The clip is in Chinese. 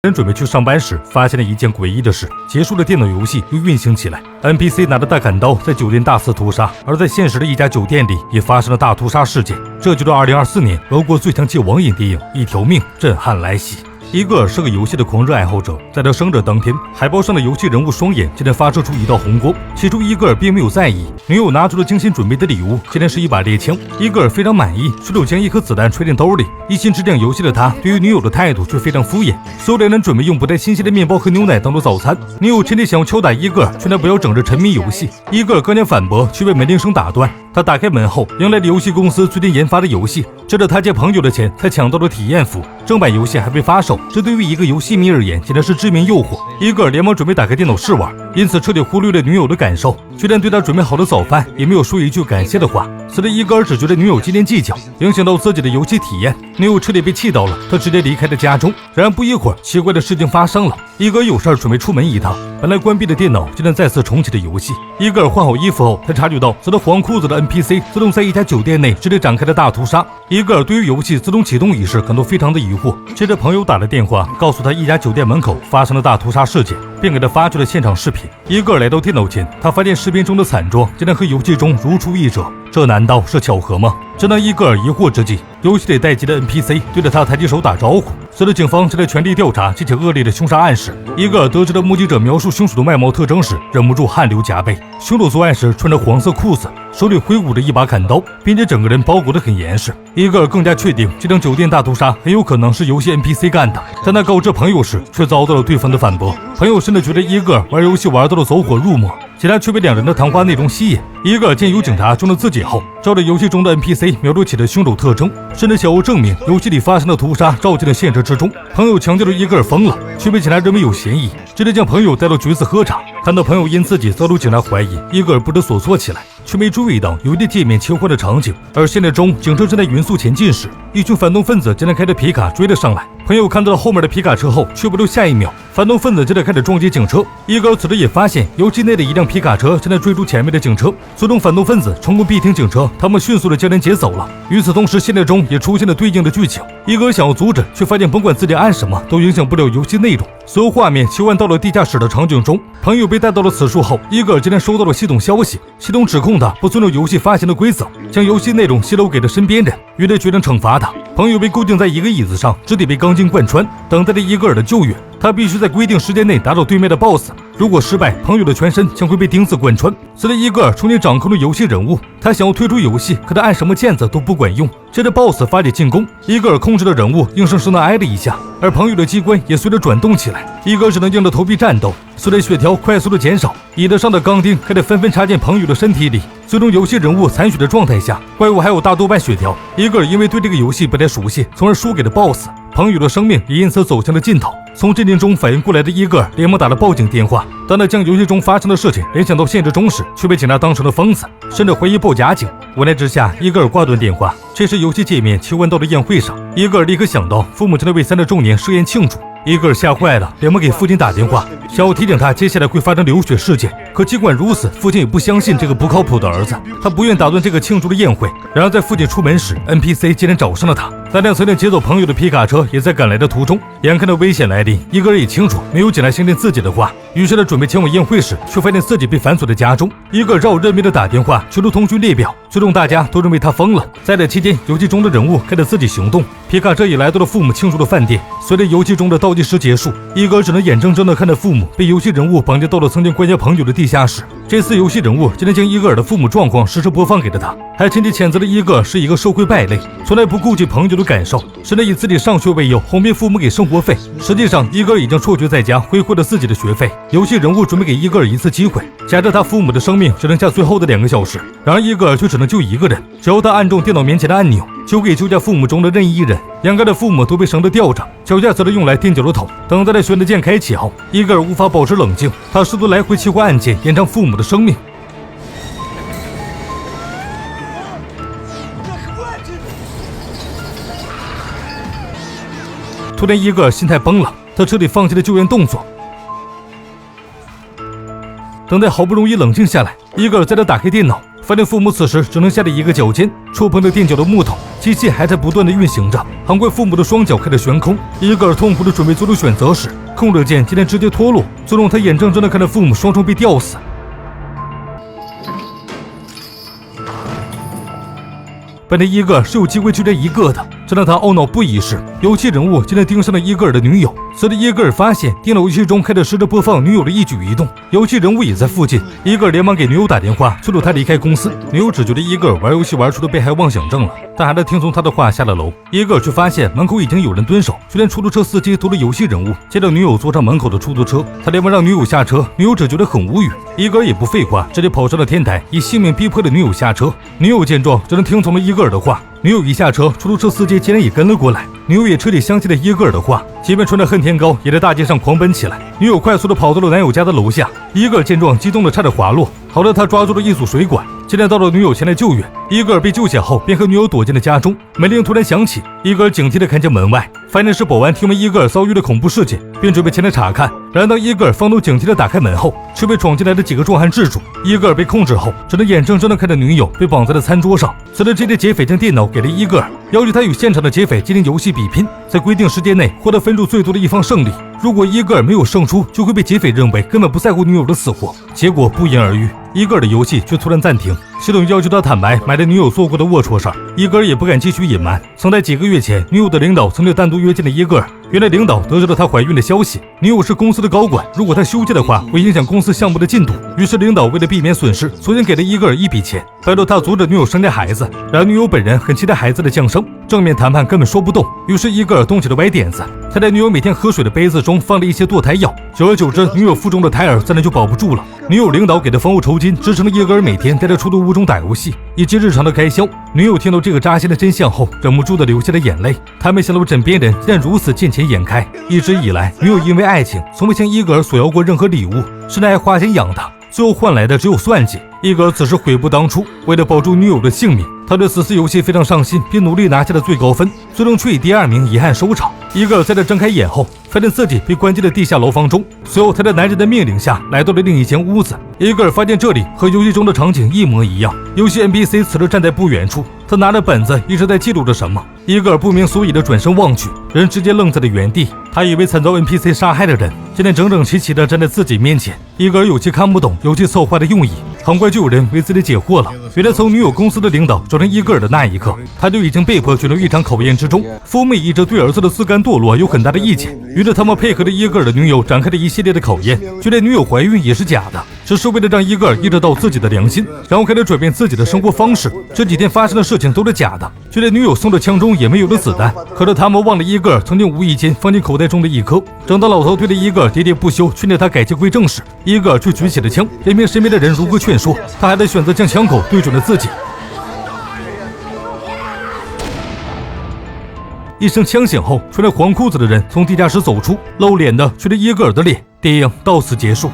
人准备去上班时，发现了一件诡异的事：结束的电脑游戏又运行起来。NPC 拿着大砍刀在酒店大肆屠杀，而在现实的一家酒店里也发生了大屠杀事件。这就是2024年俄国最强戒网瘾电影《一条命》震撼来袭。伊戈尔是个游戏的狂热爱好者，在他生日当天，海报上的游戏人物双眼竟然发射出一道红光。起初，伊戈尔并没有在意，女友拿出了精心准备的礼物，竟然是一把猎枪。伊戈尔非常满意，顺手将一颗子弹揣进兜里。一心只讲游戏的他，对于女友的态度却非常敷衍。所有的人准备用不太新鲜的面包和牛奶当做早餐，女友趁机想要敲打伊戈尔，劝他不要整日沉迷游戏。伊戈尔刚想反驳，却被门铃声打断。他打开门后，迎来了游戏公司最近研发的游戏，挣着他借朋友的钱才抢到了体验服。正版游戏还未发售，这对于一个游戏迷而言，简直是致命诱惑。伊戈尔连忙准备打开电脑试玩，因此彻底忽略了女友的感受，居然对他准备好的早饭也没有说一句感谢的话。此时伊戈尔只觉得女友斤斤计较，影响到自己的游戏体验，女友彻底被气到了，他直接离开了家中。然而不一会儿，奇怪的事情发生了，伊戈尔有事准备出门一趟，本来关闭的电脑竟然再次重启了游戏。伊戈尔换好衣服后，他察觉到穿着黄裤子的 NPC 自动在一家酒店内直接展开了大屠杀。伊戈尔对于游戏自动启动一事感到非常的疑惑，接着朋友打了电话，告诉他一家酒店门口发生了大屠杀事件，并给他发去了现场视频。伊戈尔来到电脑前，他发现视频中的惨状竟然和游戏中如出一辙，这难道是巧合吗？正当伊戈尔疑惑之际，游戏里待机的 NPC 对着他抬起手打招呼。随着警方正在全力调查这起恶劣的凶杀案时，伊戈尔得知了目击者描述凶手的外貌特征时，忍不住汗流浃背。凶手作案时穿着黄色裤子，手里挥舞着一把砍刀，并且整个人包裹得很严实。伊戈尔更加确定这场酒店大屠杀很有可能是游戏 NPC 干的，但他告知朋友时却遭到了对方的反驳。朋友甚至觉得伊戈尔玩游戏玩到了走火入魔，警察却被两人的谈话内容吸引。伊戈尔见有警察中了自己后，照着游戏中的 NPC 描述起了凶手特征，甚至想要证明游戏里发生的屠杀照进了现实之中。朋友强调了伊戈尔疯了，却被警察认为有嫌疑，直接将朋友带到局子喝茶。看到朋友因自己遭到警察怀疑，伊戈尔不知所措起来，却没注意到游戏界面切换的场景。而现实中，警车正在匀速前进时，一群反动分子竟然开着皮卡追了上来。朋友看到了后面的皮卡车后，却不料下一秒，反动分子竟然开始撞击警车。伊戈尔此时也发现，游戏内的一辆皮卡车正在追逐前面的警车，最终反动分子成功逼停警车，他们迅速的将人劫走了。与此同时，现实中也出现了对应的剧情。伊戈尔想要阻止，却发现甭管自己按什么都影响不了游戏内容。所有画面切换到了地下室的场景中，朋友被带到了此处后，伊戈尔竟然收到了系统消息，系统指控他不遵守游戏发行的规则，将游戏内容泄露给了身边人，于是决定惩罚他。朋友被固定在一个椅子上，肢体被钢筋贯穿，等待着伊戈尔的救援。他必须在规定时间内打倒对面的 BOSS， 如果失败，朋友的全身将会被钉子贯穿。此时伊戈尔重新掌控了游戏人物，他想要退出游戏，可他按什么键子都不管用。接着 BOSS 发起进攻，伊戈尔控制的人物硬生生的挨了一下，而朋友的机关也随着转动起来，伊戈尔只能硬着头皮战斗。随着血条快速的减少，椅子上的钢钉开始纷纷插进朋友的身体里。最终游戏人物残血的状态下，怪物还有大多半血条。伊戈尔因为对这个游戏不太熟悉，从而输给了 BOSS， 朋友的生命也因此走向了尽头。从震惊中反应过来的伊戈尔连忙打了报警电话，当他将游戏中发生的事情联想到现实中时，却被警察当成了疯子，甚至怀疑报假警。无奈之下，伊戈尔挂断电话。这时游戏界面切换到了宴会上，伊戈尔立刻想到父母正在为3日周年设宴庆祝。伊戈尔吓坏了，连忙给父亲打电话，想要提醒他接下来会发生流血事件。可尽管如此，父亲也不相信这个不靠谱的儿子，他不愿打断这个庆祝的宴会。然而在父亲出门时， NPC 竟然找上了他。那辆曾经劫走朋友的皮卡车也在赶来的途中。眼看着危险来临，伊戈尔也清楚没有警察相信自己的话，于是他准备前往宴会时，却发现自己被反锁在家中。伊戈尔照认命的打电话求助通讯列表，最终大家都认为他疯了。在这期间，游戏中的人物开始自己行动，皮卡车也来到了父母庆祝的饭店。随着游戏中的倒计时结束，伊戈尔只能眼睁睁地看着父母被游戏人物绑架到了曾经关押朋友的地下室。这次游戏人物竟然将伊戈尔的父母状况实时播放给了他，还趁机谴责了伊戈尔是一个社会败类，从来不顾及朋友的感受，甚至以自己上学为由哄骗父母给生活费。实际上，伊戈尔已经辍学在家，挥霍了自己的学费。游戏人物准备给伊戈尔一次机会，假设他父母的生命只剩下最后的2个小时，然而伊戈尔却只能救一个人，只要他按中电脑面前的按钮，就可以救下父母中的任意一人。两个的父母都被绳子吊着，脚架则是用来垫脚的头。等待的选择键开启后，伊戈尔无法保持冷静，他试图来回切换按键，延长父母的生命。突然，伊戈尔心态崩了，他彻底放弃了救援动作。等待好不容易冷静下来，伊戈尔再次打开电脑，发现父母此时只能下了一个脚尖，触碰着垫脚的木头，机器还在不断的运行着。很快父母的双脚开始悬空，伊格尔痛苦的准备做出选择时，控制键竟然直接脱落，最终他眼睁睁的看着父母双双被吊死。本来伊格尔是有机会救这一个的，这让他懊恼不已时，游戏人物竟然盯上了伊格尔的女友。随着伊格尔发现电脑游戏中开始实时播放女友的一举一动，游戏人物也在附近，伊格尔连忙给女友打电话，催促他离开公司。女友只觉得伊格尔玩游戏玩出了被害妄想症了，但还是听从他的话下了楼。伊格尔却发现门口已经有人蹲守，就连出租车司机都是游戏人物。见到女友坐上门口的出租车，他连忙让女友下车，女友只觉得很无语。伊格尔也不废话，直接跑上了天台，以性命逼迫了女友下车。女友见状，只能听从了伊格尔的话。女友一下车，出租车司机竟然也跟了过来。女友也彻底相信了伊格尔的话，即便穿着恨天高，也在大街上狂奔起来。女友快速的跑到了男友家的楼下，伊格尔见状，激动的差点滑落。好在他抓住了一组水管，竟然到了女友前来救援。伊格尔被救下后，便和女友躲进了家中。门铃突然响起，伊格尔警惕地看见门外，发现是保安听闻伊格尔遭遇的恐怖事件，便准备前来查看。然而当伊格尔放动警惕地打开门后，却被闯进来的几个壮汉制住。伊格尔被控制后，只能眼睁睁地看着女友被绑在了餐桌上。随着这些劫匪将电脑给了伊格尔，要求他与现场的劫匪进行游戏比拼，在规定时间内获得分数最多的一方胜利。如果伊格尔没有胜出，就会被劫匪认为根本不在乎女友的死活。结果不言而喻，伊格尔的游戏却突然暂停，系统要求他坦白买了女友做过的龌龊事儿。伊格尔也不敢继续隐瞒，曾在几个月前，女友的领导曾经单独约见了伊格尔。原来领导得知了她怀孕的消息，女友是公司的高管，如果她休假的话，会影响公司项目的进度。于是领导为了避免损失，索性给了伊格尔一笔钱，拜托他阻止女友生下孩子。然而女友本人很期待孩子的降生，正面谈判根本说不动。于是伊格尔动起了歪点子，他在女友每天喝水的杯子中放了一些堕胎药，久而久之，女友腹中的胎儿自然就保不住了。女友领导给的房屋酬金支撑了伊格尔每天待在出租屋中打游戏，以及日常的开销。女友听到这个扎心的真相后，忍不住的流下了眼泪。她没想到枕边人竟然如此见钱眼开。一直以来，女友因为爱情从未向伊格尔索要过任何礼物，是拿来花钱养的，最后换来的只有算计。伊格尔此时悔不当初，为了保住女友的性命，他对此次游戏非常上心，并努力拿下了最高分，最终却以第2名遗憾收场。伊格尔在这睁开眼后，发现自己被关进了地下牢房中。随后他在男人的命令下来到了另一间屋子，伊格尔发现这里和游戏中的场景一模一样。游戏 NPC 此时站在不远处，他拿着本子一直在记录着什么。伊格尔不明所以的转身望去，人直接愣在了原地。他以为惨遭 NPC 杀害的人竟然整整齐齐地站在自己面前。伊格尔有些看不懂游戏策划的用意，很快就有人为自己解惑了。原来从女友公司的领导转成伊格尔的那一刻，他就已经被迫卷入一场考验之中。夫妹一直对儿子的自甘堕落有很大的意见，于是他们配合着伊格尔的女友展开了一系列的考验，就连女友怀孕也是假的，只是为了让伊格尔意识到自己的良心，然后开始转变自己的生活方式。这几天发生的事情都是假的，就连女友送的枪中也没有了子弹。可是他们忘了伊格尔曾经无意间放进口袋中的一颗。正当老头对着伊格尔喋喋不休，劝着他改邪归正时，伊格尔却举起了枪，任凭身边的人如何劝说，他还得选择将枪口对准了自己。一声枪响后，穿着黄裤子的人从地下室走出，露脸的却是伊格尔的脸。电影到此结束。